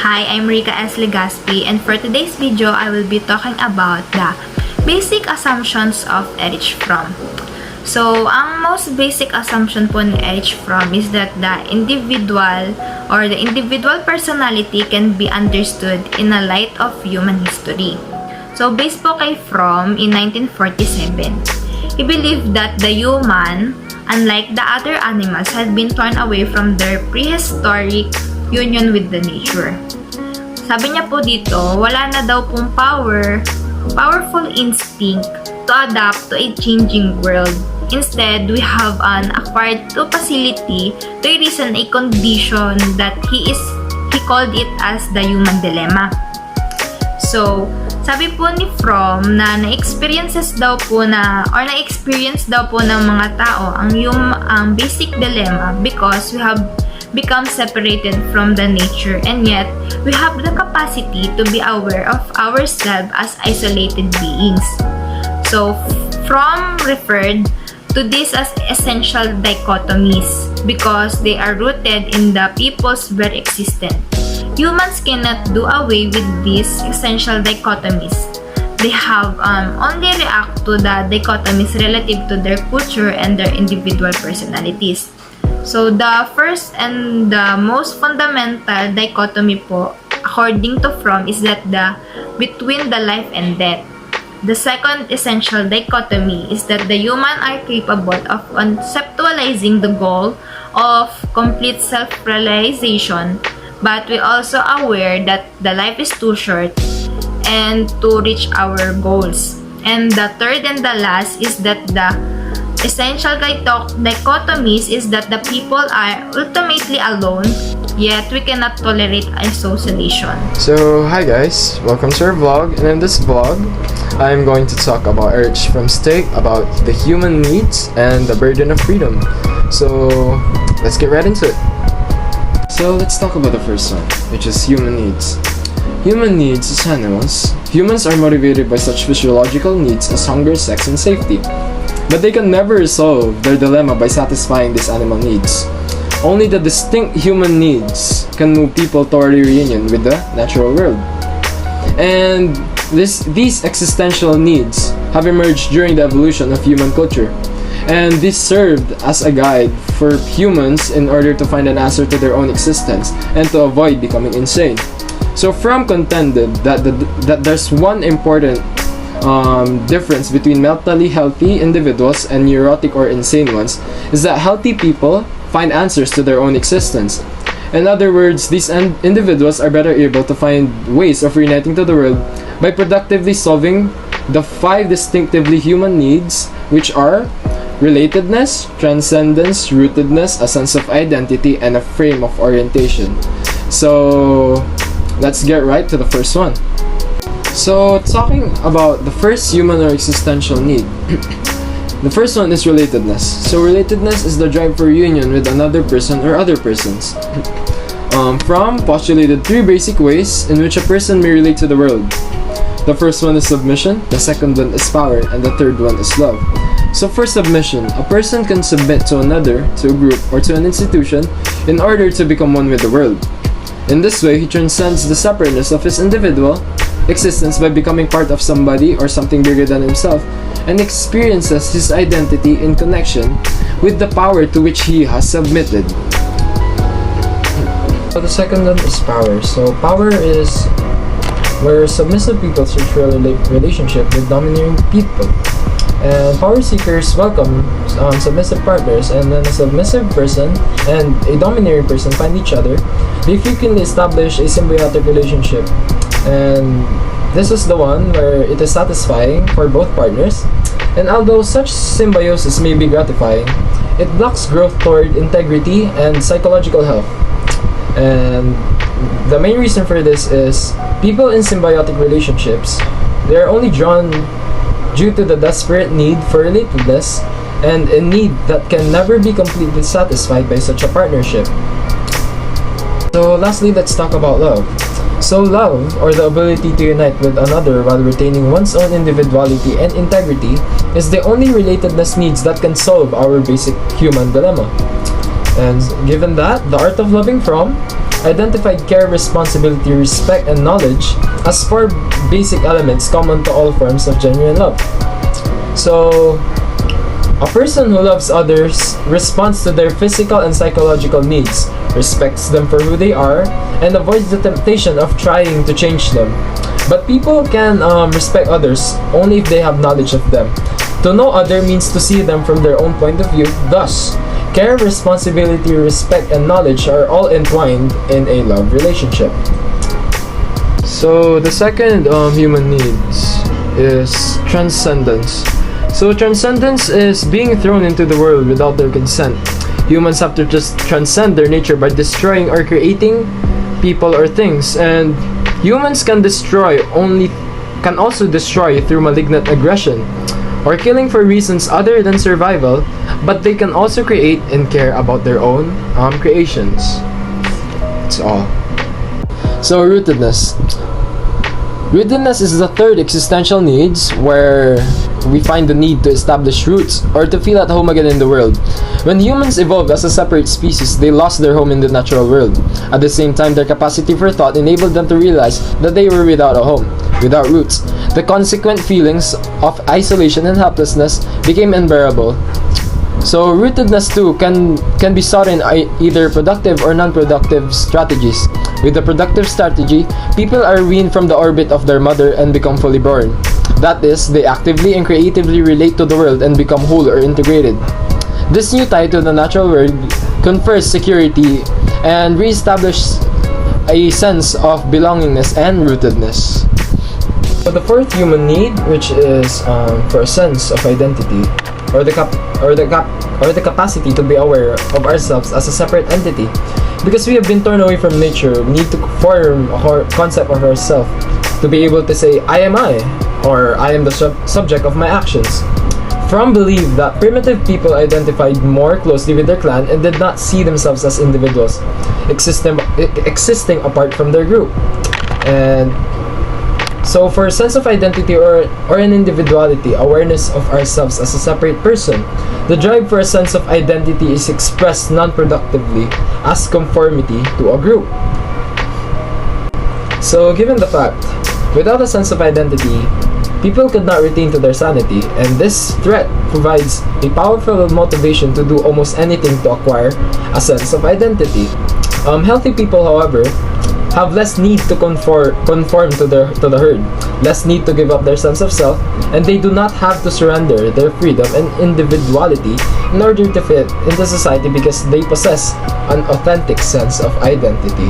Hi, I'm Rika S. Legaspi, and for today's video, I will be talking about the basic assumptions of Erich Fromm. So, ang most basic assumption po ni Erich Fromm is that the individual personality can be understood in a light of human history. So, based po kay Fromm in 1947, he believed that the human, unlike the other animals, had been torn away from their prehistoric union with the nature. Sabi niya po dito, wala na daw pong powerful instinct to adapt to a changing world. Instead, we have an acquired capacity to reason a condition that he called it as the human dilemma. So, sabi po ni Fromm na na-experience daw po ng mga tao ang basic dilemma because we have become separated from the nature, and yet we have the capacity to be aware of ourselves as isolated beings. So, Fromm referred to this as essential dichotomies because they are rooted in the people's very existence. Humans cannot do away with these essential dichotomies. They have only react to the dichotomies relative to their culture and their individual personalities. So, the first and the most fundamental dichotomy po, according to Fromm, is that between the life and death. The second essential dichotomy is that the human are capable of conceptualizing the goal of complete self-realization, but we also aware that the life is too short and to reach our goals. And the third and the last is that the essential dichotomies is that the people are ultimately alone, yet we cannot tolerate isolation. So, hi guys, welcome to our vlog, and in this vlog, I'm going to talk about Erich Fromm's take about the human needs and the burden of freedom. So, let's get right into it. So, let's talk about the first one, which is human needs. Human needs as animals. Humans are motivated by such physiological needs as hunger, sex, and safety. But they can never resolve their dilemma by satisfying these animal needs. Only the distinct human needs can move people toward a reunion with the natural world. And these existential needs have emerged during the evolution of human culture. And this served as a guide for humans in order to find an answer to their own existence and to avoid becoming insane. So Fromm contended that there's one important difference between mentally healthy individuals and neurotic or insane ones is that healthy people find answers to their own existence. In other words, these individuals are better able to find ways of reuniting to the world by productively solving the 5 distinctively human needs, which are relatedness, transcendence, rootedness, a sense of identity, and a frame of orientation. So, let's get right to the first one. So, talking about the first human or existential need, the first one is relatedness. So, relatedness is the drive for union with another person or other persons. Fromm postulated 3 basic ways in which a person may relate to the world. The first one is submission, the second one is power, and the third one is love. So, for submission, a person can submit to another, to a group, or to an institution in order to become one with the world. In this way, he transcends the separateness of his individual existence by becoming part of somebody or something bigger than himself, and experiences his identity in connection with the power to which he has submitted. So the second one is power. So power is where submissive people search for a relationship with domineering people. And power seekers welcome submissive partners, and then a submissive person and a domineering person find each other. They frequently establish a symbiotic relationship, and this is the one where it is satisfying for both partners. And although such symbiosis may be gratifying, it blocks growth toward integrity and psychological health. And the main reason for this is people in symbiotic relationships, they are only drawn due to the desperate need for relatedness and a need that can never be completely satisfied by such a partnership. So lastly, let's talk about love. So love, or the ability to unite with another while retaining one's own individuality and integrity, is the only relatedness needs that can solve our basic human dilemma. And given that, the art of loving Fromm identified care, responsibility, respect, and knowledge as four basic elements common to all forms of genuine love. So, a person who loves others responds to their physical and psychological needs, respects them for who they are, and avoids the temptation of trying to change them. But people can respect others only if they have knowledge of them. To know other means to see them from their own point of view. Thus, care, responsibility, respect, and knowledge are all entwined in a love relationship. So the second human needs is transcendence. So transcendence is being thrown into the world without their consent. Humans have to just transcend their nature by destroying or creating people or things, and humans can also destroy through malignant aggression or killing for reasons other than survival, but they can also create and care about their own creations. That's all. So rootedness. Rootedness is the third existential needs, where we find the need to establish roots or to feel at home again in the world. When humans evolved as a separate species, they lost their home in the natural world. At the same time, their capacity for thought enabled them to realize that they were without a home, without roots. The consequent feelings of isolation and helplessness became unbearable. So rootedness too can be sought in either productive or non-productive strategies. With the productive strategy, people are weaned from the orbit of their mother and become fully born. That is, they actively and creatively relate to the world and become whole or integrated. This new tie to the natural world confers security and reestablishes a sense of belongingness and rootedness. So the fourth human need, which is for a sense of identity, or the capacity to be aware of ourselves as a separate entity. Because we have been torn away from nature, we need to form a concept of ourselves to be able to say, I am I, or I am the subject of my actions. Fromm believed that primitive people identified more closely with their clan and did not see themselves as individuals, existing apart from their group. And so for a sense of identity or an individuality, awareness of ourselves as a separate person, the drive for a sense of identity is expressed non-productively as conformity to a group. So given the fact, without a sense of identity, people could not retain to their sanity, and this threat provides a powerful motivation to do almost anything to acquire a sense of identity. Healthy people, however, have less need to conform to the herd, less need to give up their sense of self, and they do not have to surrender their freedom and individuality in order to fit into society because they possess an authentic sense of identity.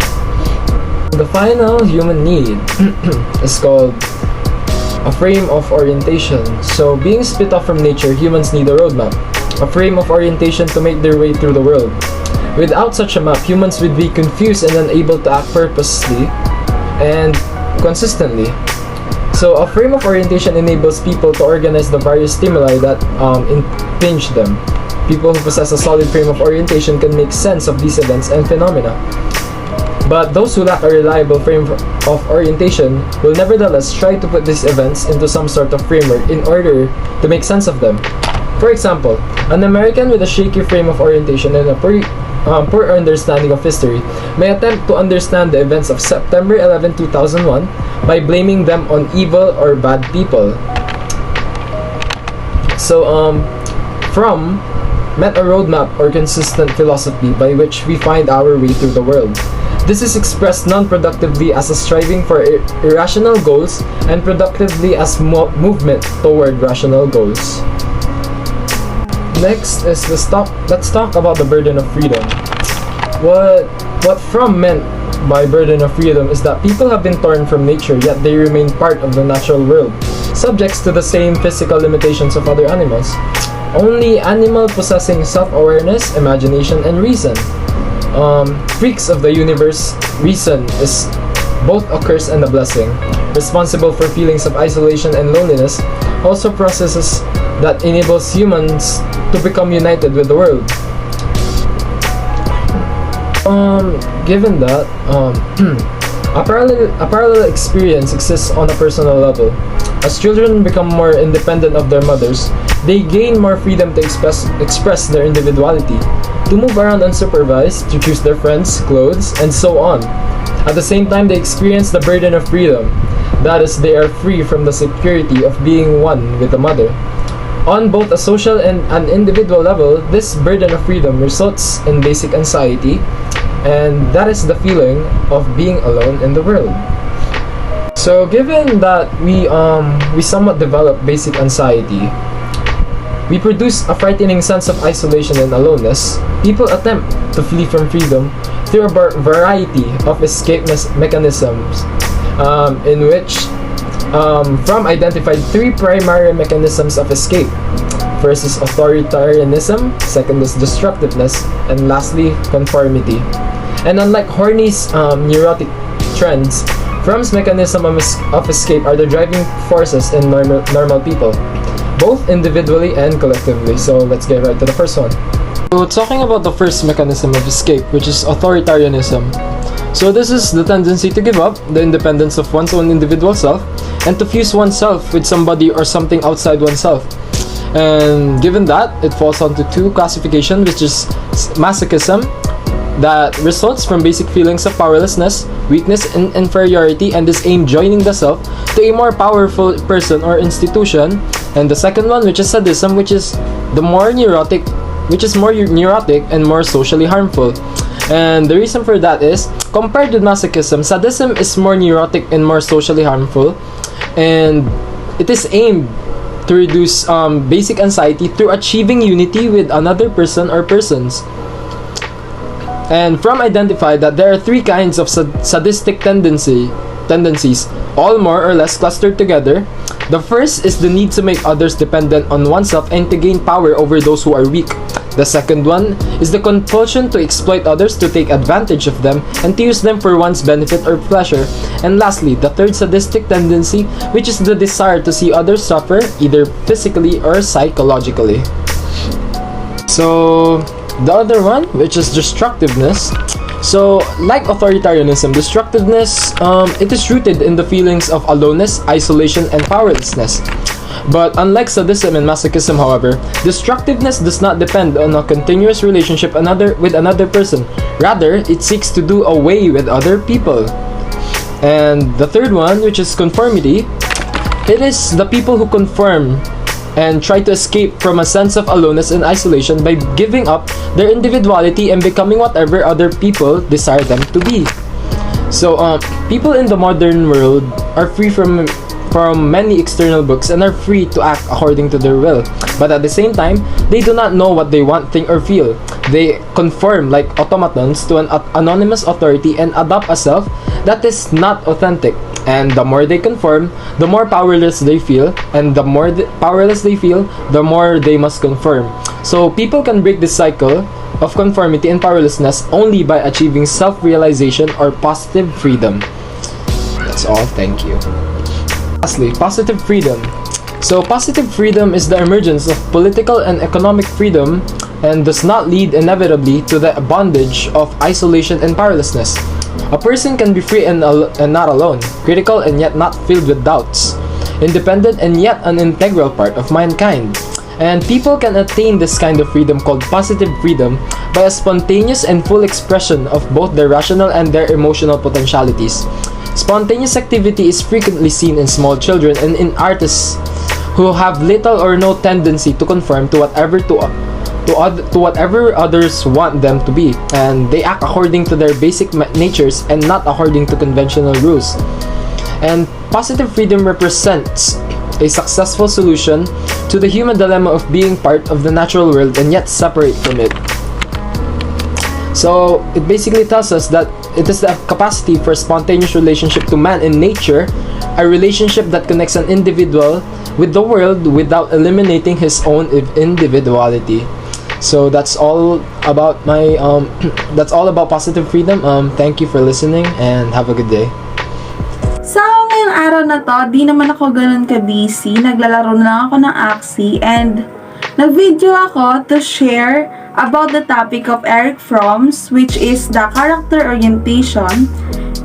The final human need is called a frame of orientation. So being split off from nature, humans need a roadmap, a frame of orientation to make their way through the world. Without such a map, humans would be confused and unable to act purposely and consistently. So a frame of orientation enables people to organize the various stimuli that impinge them. People who possess a solid frame of orientation can make sense of these events and phenomena. But those who lack a reliable frame of orientation will nevertheless try to put these events into some sort of framework in order to make sense of them. For example, an American with a shaky frame of orientation and a poor understanding of history may attempt to understand the events of September 11, 2001 by blaming them on evil or bad people. So, Fromm meant a roadmap or consistent philosophy by which we find our way through the world. This is expressed non-productively as a striving for irrational goals and productively as movement toward rational goals. Next is let's talk about the burden of freedom. What Fromm meant by burden of freedom is that people have been torn from nature, yet they remain part of the natural world, subjects to the same physical limitations of other animals. Only animal possessing self-awareness, imagination, and reason. Freaks of the universe, reason is both a curse and a blessing. Responsible for feelings of isolation and loneliness, also processes that enables humans to become united with the world. Given that, a parallel experience exists on a personal level. As children become more independent of their mothers, they gain more freedom to express their individuality, to move around unsupervised, to choose their friends, clothes, and so on. At the same time, they experience the burden of freedom. That is, they are free from the security of being one with the mother. On both a social and an individual level, this burden of freedom results in basic anxiety, and that is the feeling of being alone in the world. So given that we somewhat develop basic anxiety, we produce a frightening sense of isolation and aloneness. People attempt to flee from freedom through a variety of escape mechanisms, in which Fromm identified three primary mechanisms of escape. First is authoritarianism, second is destructiveness, and lastly, conformity. And unlike Horney's neurotic trends, Fromm's mechanism of escape are the driving forces in normal people, both individually and collectively. So let's get right to the first one. So talking about the first mechanism of escape, which is authoritarianism. So this is the tendency to give up the independence of one's own individual self and to fuse oneself with somebody or something outside oneself. And given that, it falls onto two classifications, which is masochism, that results from basic feelings of powerlessness, weakness, and inferiority, and is aimed joining the self to a more powerful person or institution. And the second one, which is sadism, which is more neurotic and more socially harmful. And the reason for that is, compared with masochism, sadism is more neurotic and more socially harmful, and it is aimed to reduce basic anxiety through achieving unity with another person or persons. And Fromm identified that there are three kinds of sadistic tendencies, all more or less clustered together. The first is the need to make others dependent on oneself and to gain power over those who are weak. The second one is the compulsion to exploit others, to take advantage of them, and to use them for one's benefit or pleasure. And lastly, the third sadistic tendency, which is the desire to see others suffer, either physically or psychologically. So the other one, which is destructiveness. So, like authoritarianism, destructiveness, it is rooted in the feelings of aloneness, isolation, and powerlessness. But unlike sadism and masochism, however, destructiveness does not depend on a continuous relationship with another person. Rather, it seeks to do away with other people. And the third one, which is conformity, it is the people who conform and try to escape from a sense of aloneness and isolation by giving up their individuality and becoming whatever other people desire them to be. So, people in the modern world are free from many external books and are free to act according to their will. But at the same time, they do not know what they want, think, or feel. They conform like automatons to an anonymous authority and adopt a self that is not authentic. And the more they conform, the more powerless they feel, and the more powerless they feel, the more they must conform. So people can break this cycle of conformity and powerlessness only by achieving self-realization or positive freedom. That's all, thank you. Lastly, positive freedom. So positive freedom is the emergence of political and economic freedom and does not lead inevitably to the bondage of isolation and powerlessness. A person can be free and not alone, critical and yet not filled with doubts, independent and yet an integral part of mankind. And people can attain this kind of freedom called positive freedom by a spontaneous and full expression of both their rational and their emotional potentialities. Spontaneous activity is frequently seen in small children and in artists who have little or no tendency to conform to whatever others want them to be, and they act according to their basic natures and not according to conventional rules. And positive freedom represents a successful solution to the human dilemma of being part of the natural world and yet separate from it. So it basically tells us that it is the capacity for spontaneous relationship to man in nature, a relationship that connects an individual with the world without eliminating his own individuality. So that's all about my that's all about positive freedom. Thank you for listening and have a good day. So, ngayong araw na to, di naman ako ganun ka-busy. Naglalaro na lang ako ng Axie and nag-video ako to share about the topic of Erich Fromm's, which is the character orientation.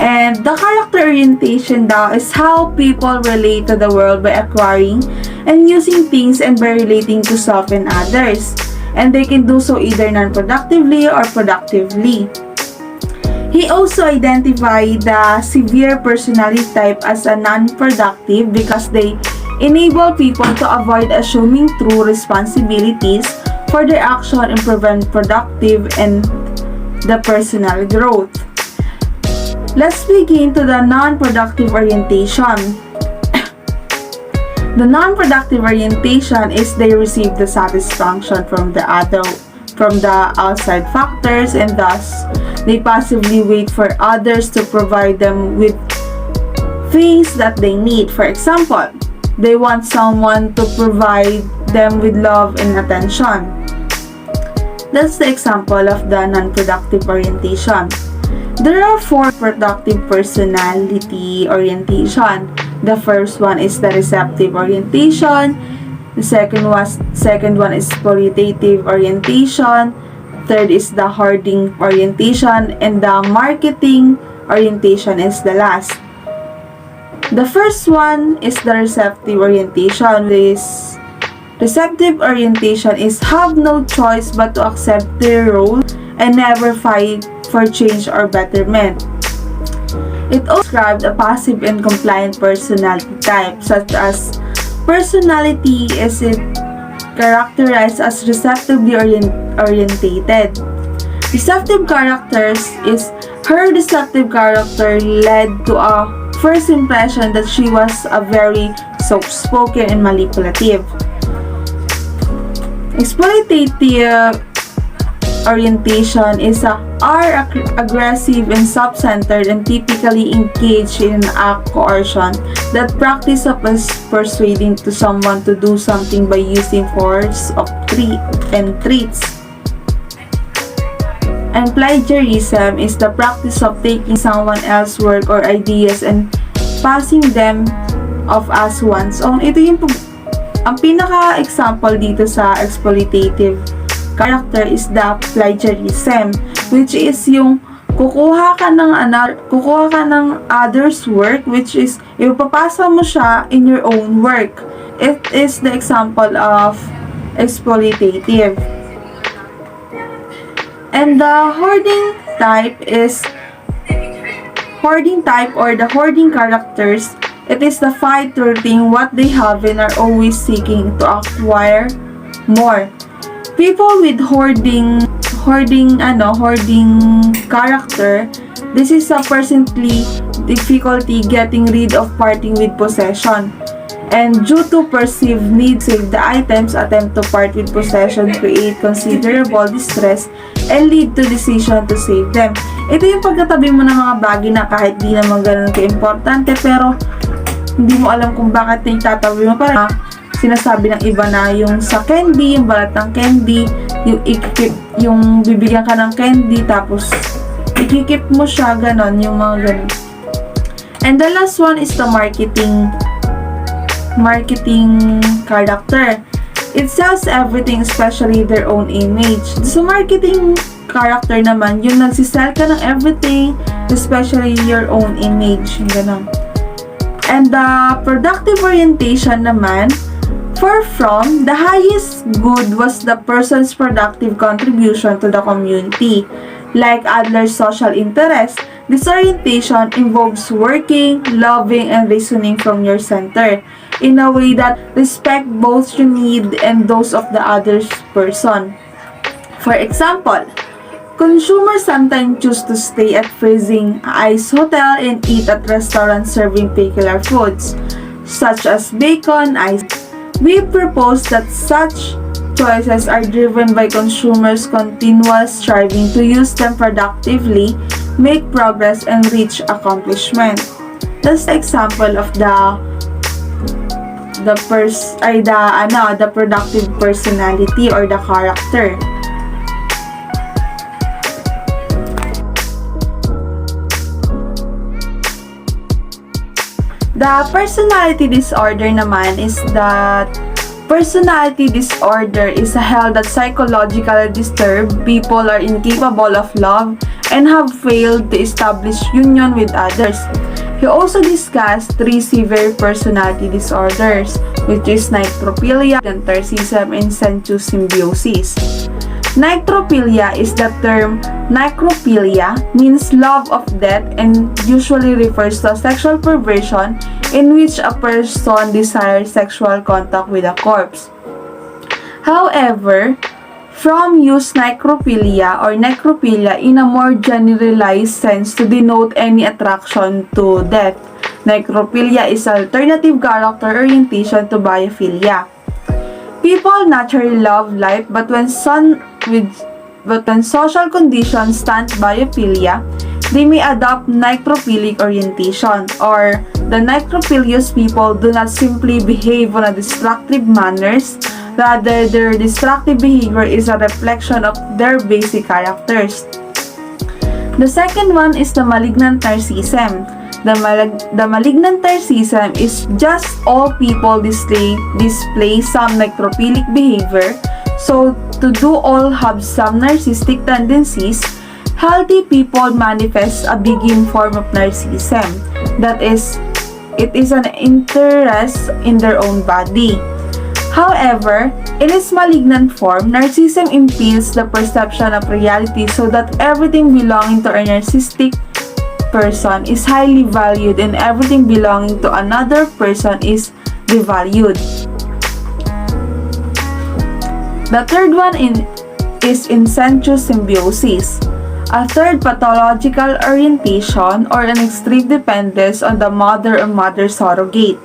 And the character orientation daw is how people relate to the world by acquiring and using things and by relating to self and others. And they can do so either non-productively or productively. He also identified the severe personality type as a non-productive because they enable people to avoid assuming true responsibilities for their action and prevent productive and the personal growth. Let's begin to the non-productive orientation. The non-productive orientation is they receive the satisfaction from the outside factors, and thus they passively wait for others to provide them with things that they need. For example, they want someone to provide them with love and attention. That's the example of the non-productive orientation. There are 4 productive personality orientation. The first one is the receptive orientation. The second one is qualitative orientation. Third is the hoarding orientation, and the marketing orientation is the last. The first one is the receptive orientation. This receptive orientation is have no choice but to accept their role and never fight for change or betterment. It also described a passive and compliant personality type, such as personality is it characterized as receptively orientated. Receptive characters is her receptive character led to a first impression that she was a very soft-spoken and manipulative. Exploitative orientation is are aggressive and self-centered and typically engaged in an act coercion, that practice of persuading to someone to do something by using force of threats. And plagiarism is the practice of taking someone else's work or ideas and passing them off as one's own. Ito yung ang pinaka-example dito sa exploitative character is the plagiarism, which is yung kukuha ka ng others work, which is ipapasa mo siya in your own work. It is the example of exploitative. And the hoarding type or the hoarding characters. It is the fight to retain what they have and are always seeking to acquire more. People with hoarding character, this is a personally difficulty getting rid of parting with possession. And due to perceived need to save the items, attempt to part with possession create considerable distress and lead to decision to save them. Ito yung pagkatabi mo ng mga bagay na kahit di naman ganun ka-importante, pero hindi mo alam kung bakit na itatabi mo. Para sinasabi ng iba na yung sa candy, yung balat ng candy, yung bibigyan ka ng candy, tapos ikikip mo siya, ganon, yung mga ganon. And the last one is the marketing character. It sells everything, especially their own image. So marketing character naman, yung nagsisell ka ng everything, especially your own image, ganon. And the productive orientation naman, for Fromm, the highest good was the person's productive contribution to the community. Like Adler's social interest, this orientation involves working, loving, and reasoning from your center in a way that respect both your need and those of the other person. For example, consumers sometimes choose to stay at freezing ice hotel and eat at restaurants serving particular foods, such as bacon, ice. We propose that such choices are driven by consumers' continual striving to use them productively, make progress, and reach accomplishment. That's the example of the productive personality or the character. The personality disorder naman is that personality disorder is a held that psychologically disturbed people are incapable of love and have failed to establish union with others. He also discussed 3 severe personality disorders, which is necrophilia, narcissism, and sensuous symbiosis. Necrophilia is the term necrophilia means love of death and usually refers to a sexual perversion in which a person desires sexual contact with a corpse. However, Fromm used necrophilia or necrophilia in a more generalized sense to denote any attraction to death. Necrophilia is alternative character orientation to biophilia. People naturally love life, but when social conditions stunt biophilia, they may adopt necrophilic orientation, or the necrophilious people do not simply behave on a destructive manners, rather their destructive behavior is a reflection of their basic characters. The second one is the malignant narcissism. The malignant narcissism is just all people display some necrophilic behavior, so to do all have some narcissistic tendencies. Healthy people manifest a begin form of narcissism, that is, it is an interest in their own body. However, in its malignant form, narcissism impedes the perception of reality so that everything belonging to a narcissistic person is highly valued and everything belonging to another person is devalued. The third one is sensuous symbiosis, a third pathological orientation or an extreme dependence on the mother or mother surrogate.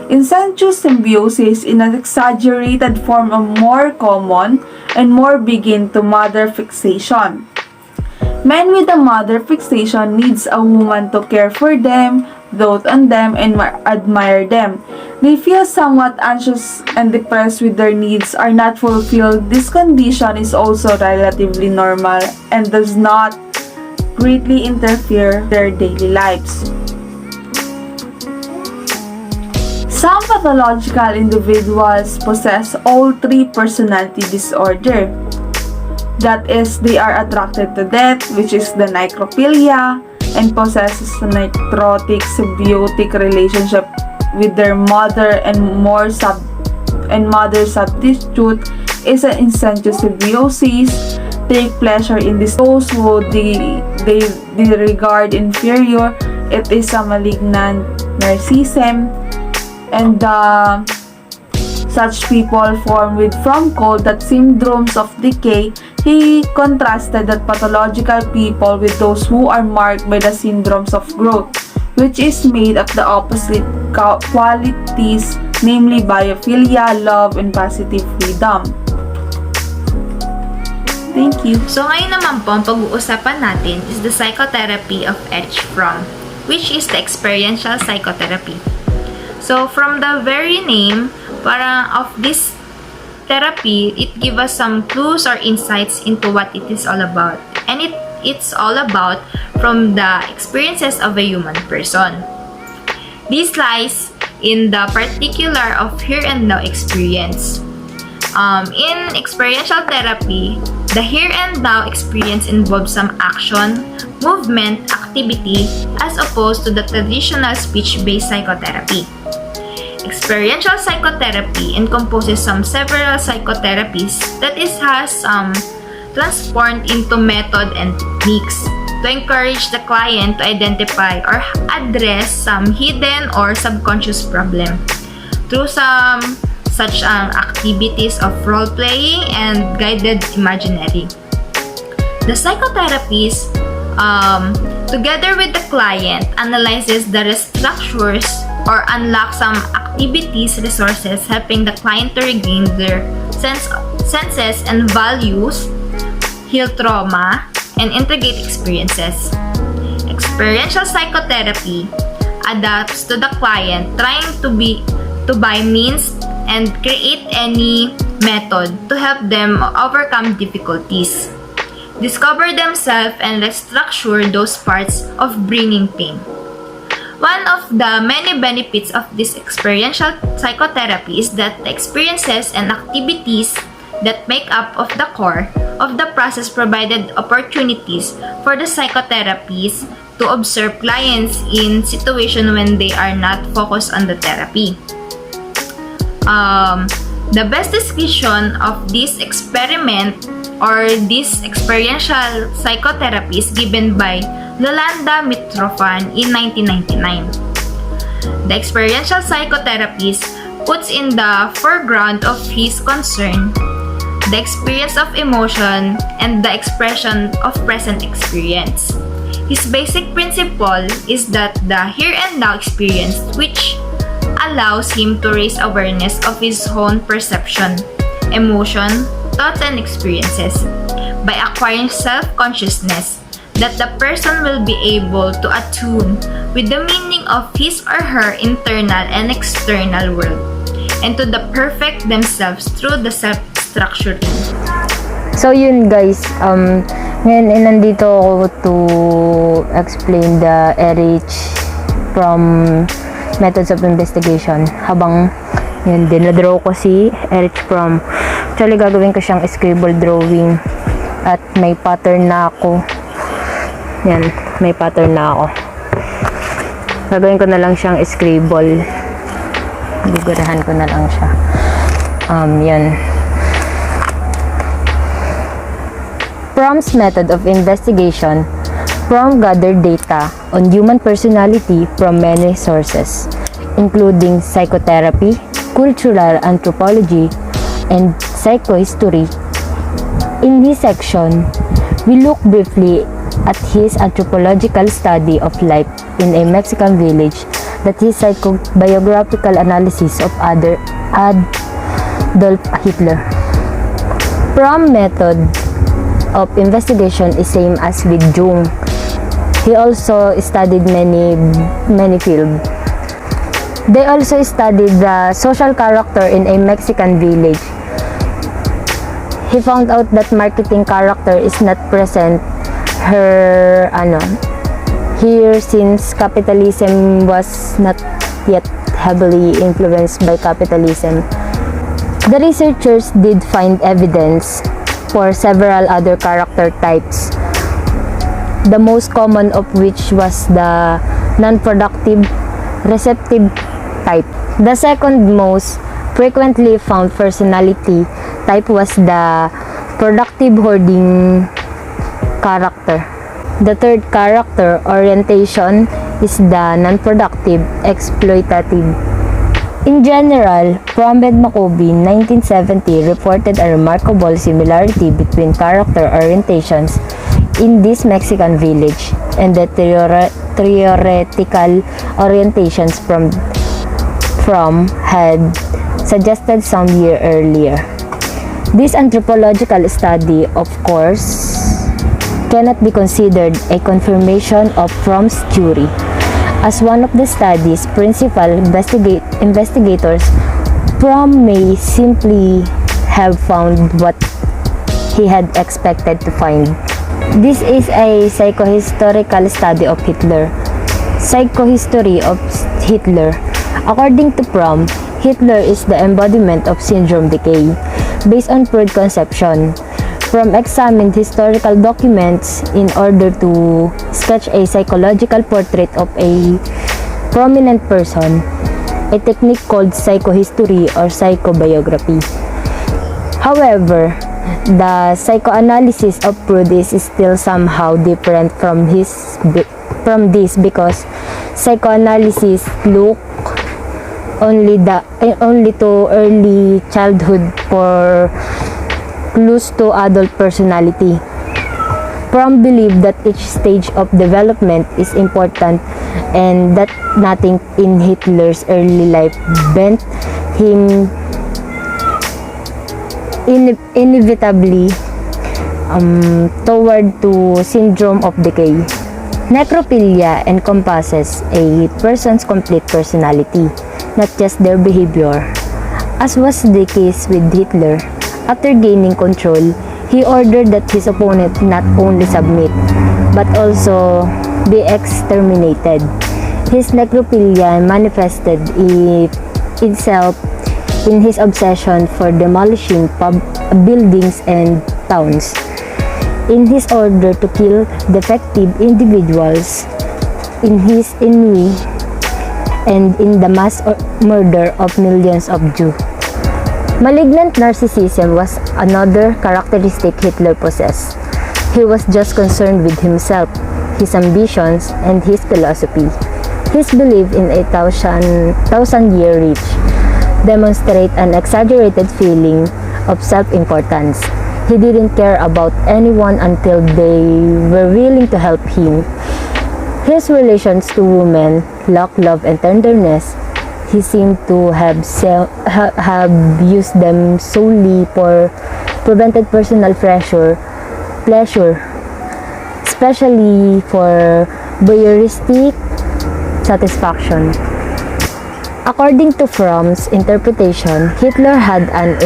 Incestuous symbiosis is an exaggerated form of more common and more begin to mother fixation. Men with a mother fixation needs a woman to care for them, dote on them, and admire them. They feel somewhat anxious and depressed with their needs are not fulfilled. This condition is also relatively normal and does not greatly interfere with their daily lives. Some pathological individuals possess all 3 personality disorder. That is, they are attracted to death, which is the necrophilia, and possesses a necrotic symbiotic relationship with their mother and mother substitute is an incestuous symbiosis. Take pleasure in this those who they regard inferior. It is a malignant narcissism, and such people form with Fromm called that syndromes of decay. He contrasted that pathological people with those who are marked by the syndromes of growth, which is made of the opposite qualities, namely biophilia, love, and positive freedom. Thank you. So ngayon naman po, ang pag-uusapan natin is the psychotherapy of Erich Fromm, which is the experiential psychotherapy. So from the very name of this therapy, it gives us some clues or insights into what it is all about. And it's all about from the experiences of a human person. This lies in the particular of here and now experience. In experiential therapy, the here and now experience involves some action, movement, activity, as opposed to the traditional speech-based psychotherapy. Experiential psychotherapy encompasses several psychotherapies that has transformed into method and techniques to encourage the client to identify or address some hidden or subconscious problem through some such activities of role-playing and guided imaginary. The psychotherapies, together with the client, analyzes the restructures or unlock some activities, resources, helping the client to regain their senses and values, heal trauma, and integrate experiences. Experiential psychotherapy adapts to the client, trying to by means and create any method to help them overcome difficulties, discover themselves, and restructure those parts of bringing pain. One of the many benefits of this experiential psychotherapy is that the experiences and activities that make up of the core of the process provided opportunities for the psychotherapists to observe clients in situation when they are not focused on the therapy. The best description of this experiment or this experiential psychotherapy is given by Yolanda Mitrofan in 1999. The experiential psychotherapist puts in the foreground of his concern the experience of emotion and the expression of present experience. His basic principle is that the here and now experience, which allows him to raise awareness of his own perception, emotion, thoughts, and experiences. By acquiring self-consciousness, that the person will be able to attune with the meaning of his or her internal and external world, and to the perfect themselves through the self-structuring. So yun guys, ngayon nandito ako to explain the Erich Fromm methods of investigation. Habang yun, dinadraw ko si Erich Fromm. Actually, gagawin ko siyang scribble drawing at may pattern na ako. Yan, may pattern na ako. Gagawin ko na lang siyang scribble. Gugurahan ko na lang siya. Yan. Fromm's method of investigation. Fromm gathered data on human personality from many sources, including psychotherapy, cultural anthropology, and psychohistory. In this section, we look briefly at his anthropological study of life in a Mexican village, that his psychobiographical analysis of Adolf Hitler. Fromm method of investigation is same as with Jung. He also studied many fields. They also studied the social character in a Mexican village. He found out that marketing character is not present here since capitalism was not yet heavily influenced by capitalism. The researchers did find evidence for several other character types, the most common of which was the non-productive receptive type. The second most frequently found personality type was the productive hoarding character. The third character orientation is the non-productive exploitative. In general, Fromm and Macoby, 1970, reported a remarkable similarity between character orientations in this Mexican village and the theoretical orientations Fromm had suggested some year earlier. This anthropological study, of course, cannot be considered a confirmation of Fromm's theory. As one of the study's principal investigators, Fromm may simply have found what he had expected to find. This is a psychohistorical study of Hitler. Psychohistory of Hitler. According to Fromm, Hitler is the embodiment of syndrome decay, based on Freud conception. Fromm examined historical documents in order to sketch a psychological portrait of a prominent person, a technique called psychohistory or psychobiography. However, the psychoanalysis of Freud is still somehow different from this because psychoanalysis look only to early childhood for clues to adult personality. Fromm believed that each stage of development is important and that nothing in Hitler's early life bent him inevitably toward to syndrome of decay. Necrophilia encompasses a person's complete personality, not just their behavior. As was the case with Hitler, after gaining control, he ordered that his opponent not only submit, but also be exterminated. His necrophilia manifested itself in his obsession for demolishing buildings and towns in his order to kill defective individuals in his ennui and in the mass murder of millions of Jews. Malignant narcissism was another characteristic Hitler possessed. He was just concerned with himself, his ambitions, and his philosophy. His belief in a thousand-year reach demonstrate an exaggerated feeling of self-importance. He didn't care about anyone until they were willing to help him. His relations to women lacked love and tenderness. He seemed to have used them solely for prevented personal pleasure, especially for voyeuristic satisfaction. According to Fromm's interpretation, Hitler had an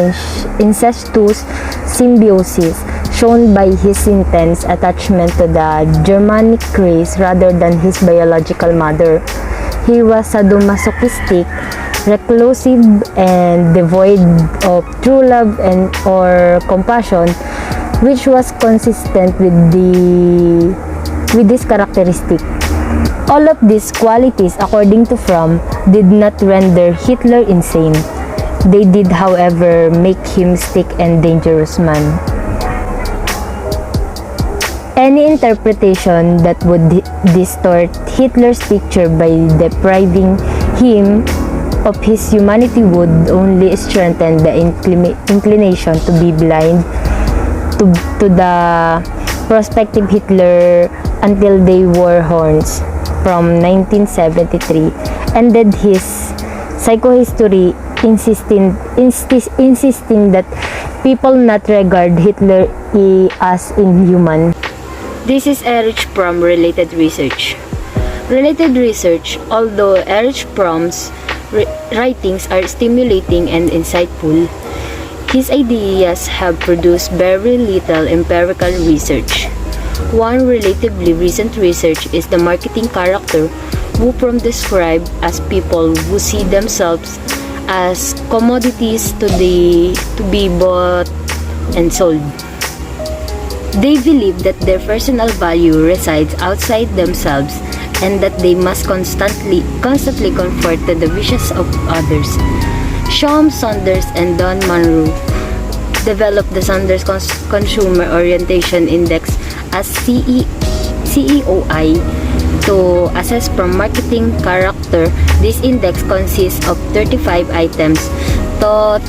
incestuous symbiosis shown by his intense attachment to the Germanic race rather than his biological mother. He was sadomasochistic, reclusive, and devoid of true love or compassion, which was consistent with this characteristic. All of these qualities, according to Fromm, did not render Hitler insane. They did, however, make him sick and dangerous man. Any interpretation that would distort Hitler's picture by depriving him of his humanity would only strengthen the inclination to be blind to the prospective Hitler until they wore horns. From 1973 ended his psychohistory, insisting that people not regard Hitler as inhuman. This is Erich Fromm related research. Related research, although Erich Fromm's writings are stimulating and insightful, his ideas have produced very little empirical research. One relatively recent research is the marketing character, who Fromm described as people who see themselves as commodities to be bought and sold. They believe that their personal value resides outside themselves and that they must constantly conform to the wishes of others. Schaum, Saunders, and Don Munro developed the Saunders Consumer Orientation Index as CEOI to assess from marketing character. This index consists of 35 items thought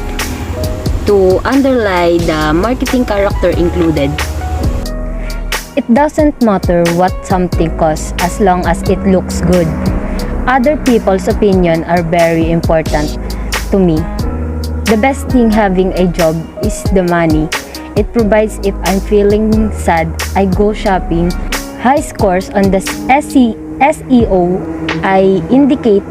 to underlie the marketing character included. It doesn't matter what something costs as long as it looks good. Other people's opinion are very important to me. The best thing having a job is the money it provides. If I'm feeling sad, I go shopping. High scores on the SEO indicate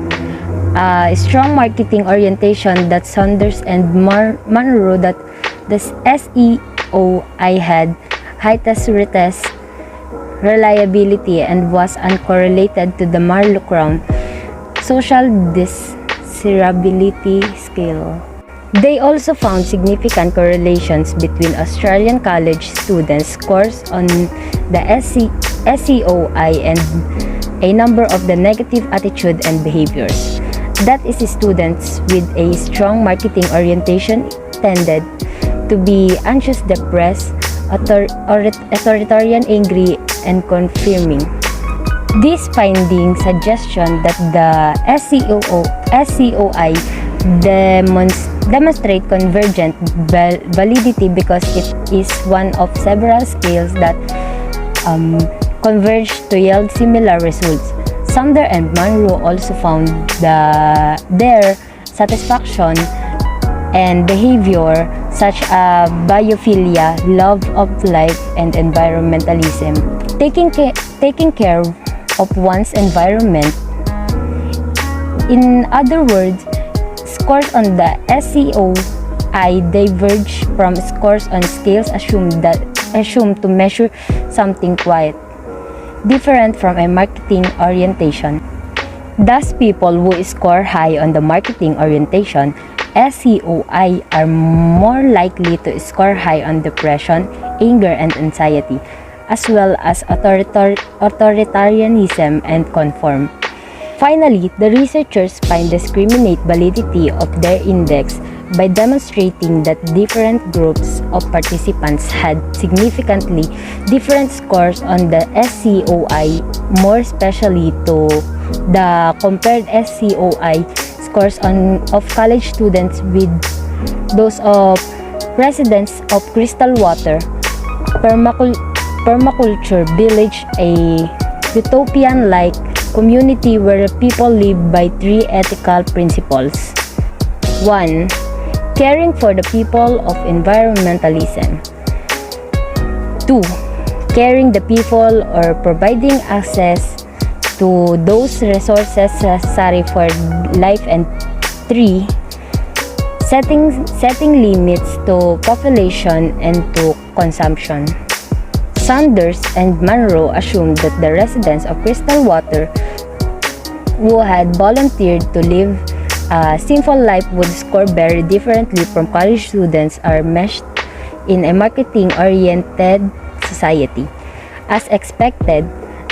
a strong marketing orientation that Saunders and Munro that the SEO had high retest reliability and was uncorrelated to the Marlow-Crown social desirability scale. They also found significant correlations between Australian college students' scores on the SEOI and a number of the negative attitude and behaviors. That is, students with a strong marketing orientation tended to be anxious, depressed, authoritarian, angry, and confirming. This finding suggestion that the SEOI demonstrate convergent validity because it is one of several scales that converge to yield similar results. Saunders and Munro also found their satisfaction and behavior such as biophilia, love of life, and environmentalism. Taking care of one's environment. In other words, scores on the SEOI diverge from scores on scales assumed to measure something quite different from a marketing orientation. Thus, people who score high on the marketing orientation SCOI are more likely to score high on depression, anger, and anxiety, as well as authoritarianism and conform. Finally, the researchers find discriminate validity of their index by demonstrating that different groups of participants had significantly different scores on the SCOI, more especially to the compared SCOI scores of college students with those of residents of Crystal Water Permaculture Village, a utopian-like community where people live by 3 ethical principles. 1. Caring for the people of environmentalism. 2. Caring the people or providing access to those resources necessary for life. And 3. Setting limits to population and to consumption. Saunders and Monroe assumed that the residents of Crystal Water who had volunteered to live a simple life would score very differently from college students are meshed in a marketing-oriented society. As expected,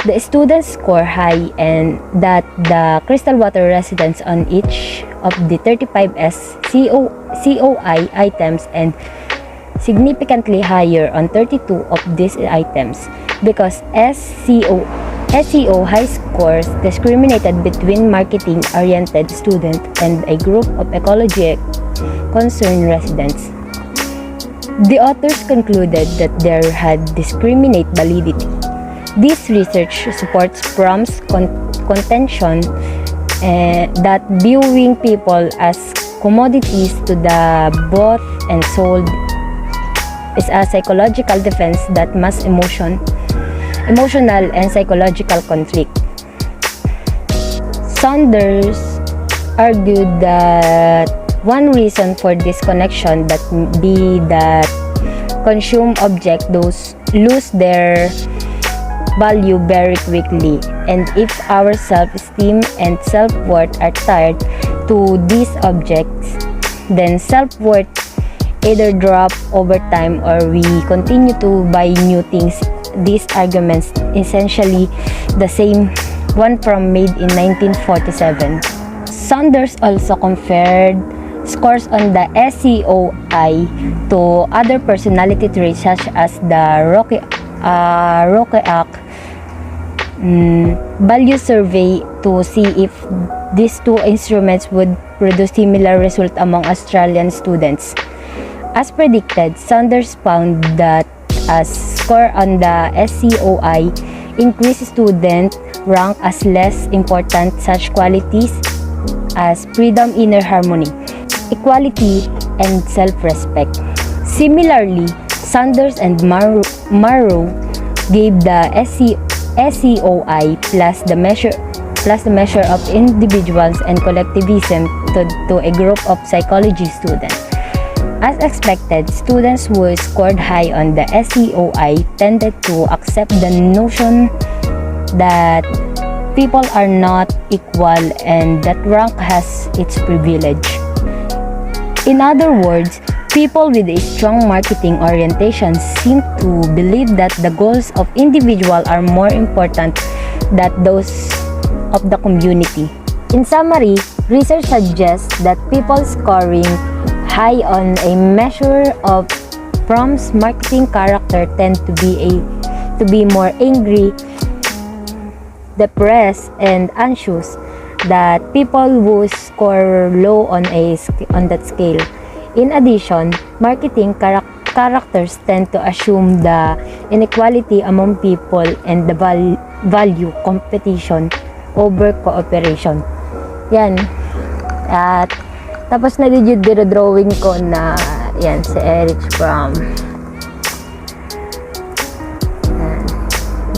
the students score high and that the Crystal Water residents on each of the 35 SCOI items and significantly higher on 32 of these items because SCO high scores discriminated between marketing-oriented students and a group of ecology-concerned residents. The authors concluded that there had discriminate validity. This research supports Fromm's contention that viewing people as commodities to the bought and sold is a psychological defense that masks emotional and psychological conflict. Saunders argued that one reason for this connection that be that consumed objects lose their value very quickly, and if our self-esteem and self-worth are tied to these objects, then self-worth either drop over time or we continue to buy new things. These arguments essentially the same one from made in 1947. Saunders also compared scores on the SCOI to other personality traits such as the Rorschach value survey to see if these two instruments would produce similar results among Australian students. As predicted, Saunders found that a score on the SCOI increased student rank as less important such qualities as freedom, inner harmony, equality, and self-respect. Similarly, Saunders and Monroe gave the SCOI plus the measure of individuals and collectivism to a group of psychology students. As expected, students who scored high on the SCOI tended to accept the notion that people are not equal and that rank has its privilege. In other words, people with a strong marketing orientation seem to believe that the goals of individuals are more important than those of the community. In summary, research suggests that people scoring high on a measure of Fromm's marketing character tend to be more angry, depressed, and anxious than people who score low on that scale. In addition, marketing characters tend to assume the inequality among people and the value competition over cooperation. Yan. At tapos na din yung drawing ko na yan si Erich Fromm.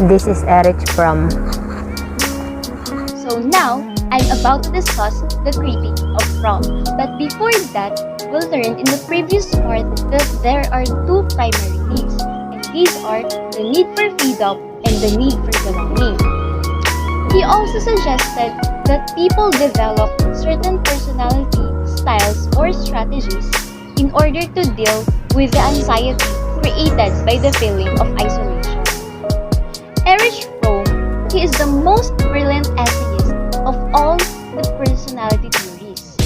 This is Erich Fromm. So now, I'm about to discuss the critique of Fromm. But before that, we learned in the previous part that there are two primary needs. And these are the need for freedom and the need for belonging. He also suggested that people develop certain personality styles or strategies in order to deal with the anxiety created by the feeling of isolation. Erich Fromm, he is the most brilliant essayist of all the personality theories.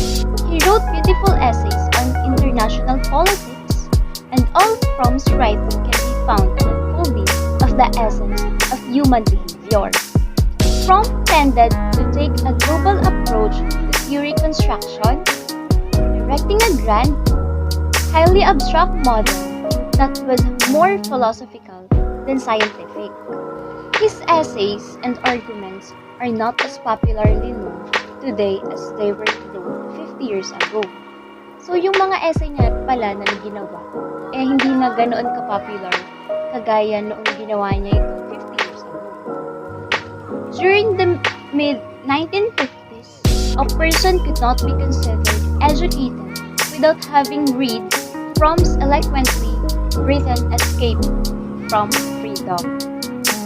He wrote beautiful essays on international politics, and all Fromm's writing can be found an unfolding of the essence of human behavior. Fromm tended to take a global approach to theory construction, erecting a grand, highly abstract model that was more philosophical than scientific. His essays and arguments are not as popularly known today as they were known 50 years ago. So yung mga essay niya pala na ginawa, hindi na ganoon ka-popular kagaya noong ginawa niya ito 50 years ago. During the mid-1950s, a person could not be considered educated without having read Fromm's eloquently written Escape from Freedom.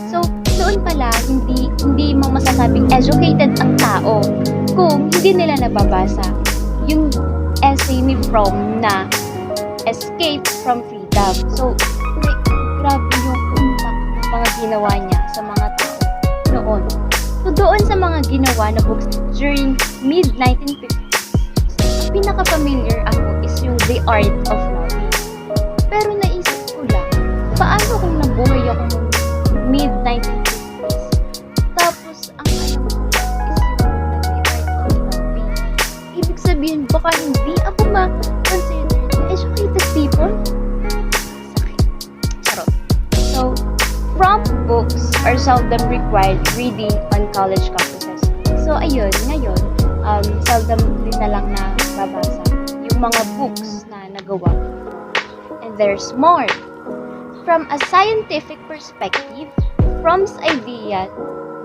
So, doon pala, hindi mo masasabing educated ang tao kung hindi nila nababasa yung essay ni Fromm na Escape from Freedom. So, grabe yung impact ng mga ginawa niya sa mga tao noon. So, doon sa mga ginawa na books during mid-1950s, ang pinaka-familiar ako is yung The Art of Loving. Pero naisip ko lang, paano kung nabuhay ako noong mid-1950s? Tapos, ang alam ko is yung The Art of Loving. Ibig sabihin, baka hindi ako ma-consider na educated people? Sakit. Charot. So, Fromm books are seldom required reading on college campuses. So, ayun, ngayon, seldom din na lang na babasa yung mga books na nagawa. And there's more. From a scientific perspective, Fromm's idea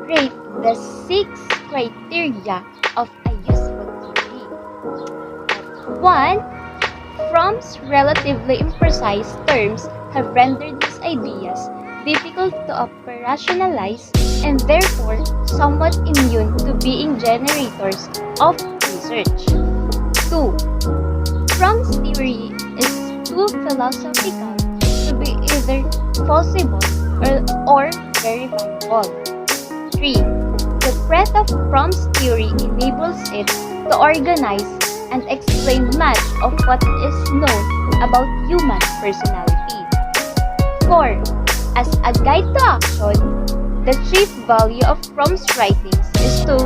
rate the 6 criteria of a useful theory. 1. Fromm's relatively imprecise terms have rendered his ideas difficult to operationalize and therefore somewhat immune to being generators of research. 2. Fromm's theory is too philosophical to be either plausible or verifiable. 3. The breadth of Fromm's theory enables it to organize and explain much of what is known about human personality. 4. As a guide to action, the chief value of Fromm's writings is to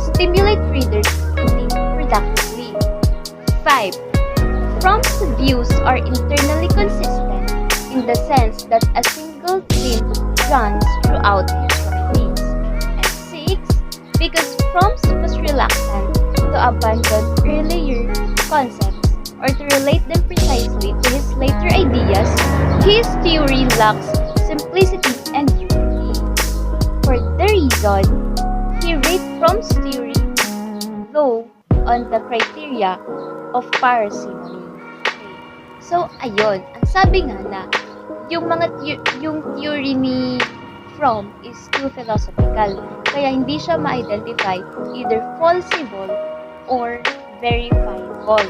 stimulate readers to think productively. 5. Fromm's views are internally consistent in the sense that a single theme runs throughout his writings. And 6. Because Fromm was reluctant to abandon earlier concepts or to relate them precisely to his later ideas, his theory lacks simplicity and unity. For the reason, he rates Fromm's theory low on the criteria of parsimony. Okay. So, ayun. Ang sabi nga na, yung theory ni Fromm is too philosophical. Kaya hindi siya ma-identify either plausible or verifiable.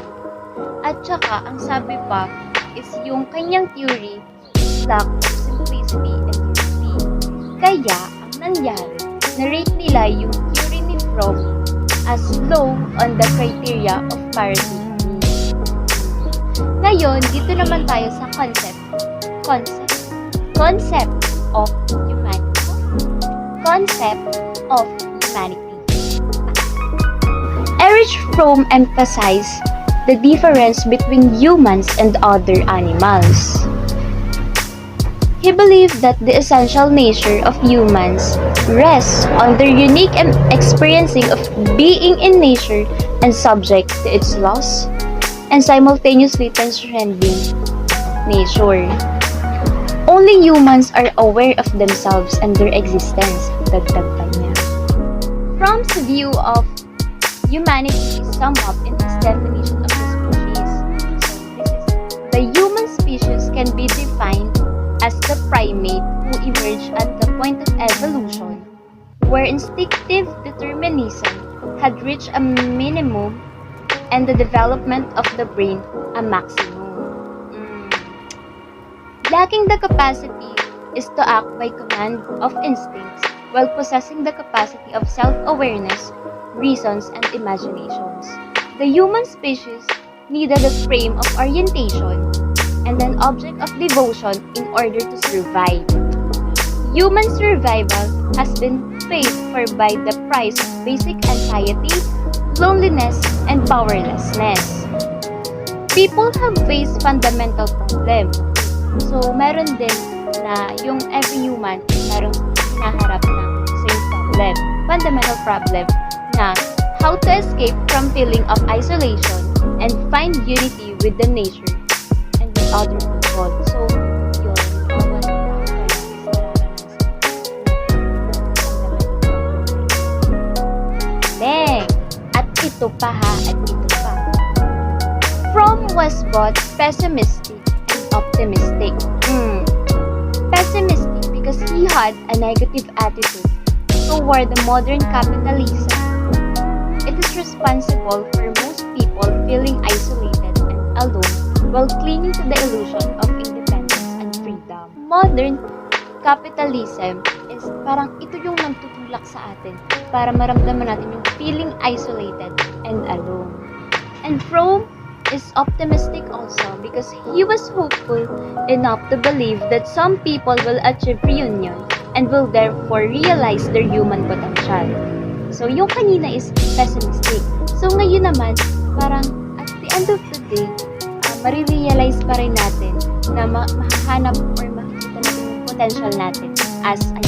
At saka, ang sabi pa is yung kanyang theory lack of simplicity and unity. Kaya, ang nangyari, na-rate nila yung theory ni Fromm as low on the criteria of parsimony. Ngayon, dito naman tayo sa concept of humanity. Concept of humanity. Erich Fromm emphasized the difference between humans and other animals. He believed that the essential nature of humans rests on their unique experiencing of being in nature and subject to its laws, and simultaneously transcending nature. Only humans are aware of themselves and their existence, dagdag pa niya. Fromm's view of humanity is summed up in his definition of the species. So the human species can be defined as the primate who emerged at the point of evolution where instinctive determinism had reached a minimum and the development of the brain a maximum. Lacking the capacity is to act by command of instincts while possessing the capacity of self-awareness, reasons, and imaginations. The human species needed a frame of orientation and an object of devotion in order to survive. Human survival has been paid for by the price of basic anxiety, loneliness, and powerlessness. People have faced fundamental problems. So, meron din na yung every human merong hinaharap na same problem, fundamental problem na how to escape from feeling of isolation and find unity with the nature and with other people. So, yun, bawat tao talaga is nararanasan Deng! At ito pa ha, at ito pa. Fromm was both pessimistic and optimistic. Pessimistic because he had a negative attitude toward the modern capitalism. It is responsible for most people feeling isolated and alone while clinging to the illusion of independence and freedom. Modern capitalism is parang ito yung nagtutulak sa atin para maramdaman natin yung feeling isolated and alone. And Fromm is optimistic also because he was hopeful enough to believe that some people will achieve reunion and will therefore realize their human potential. So, yung kanina is pessimistic. So, ngayon naman, parang at the end of the day, marirealize pa rin natin na mahahanap or makikita natin yung potential natin as a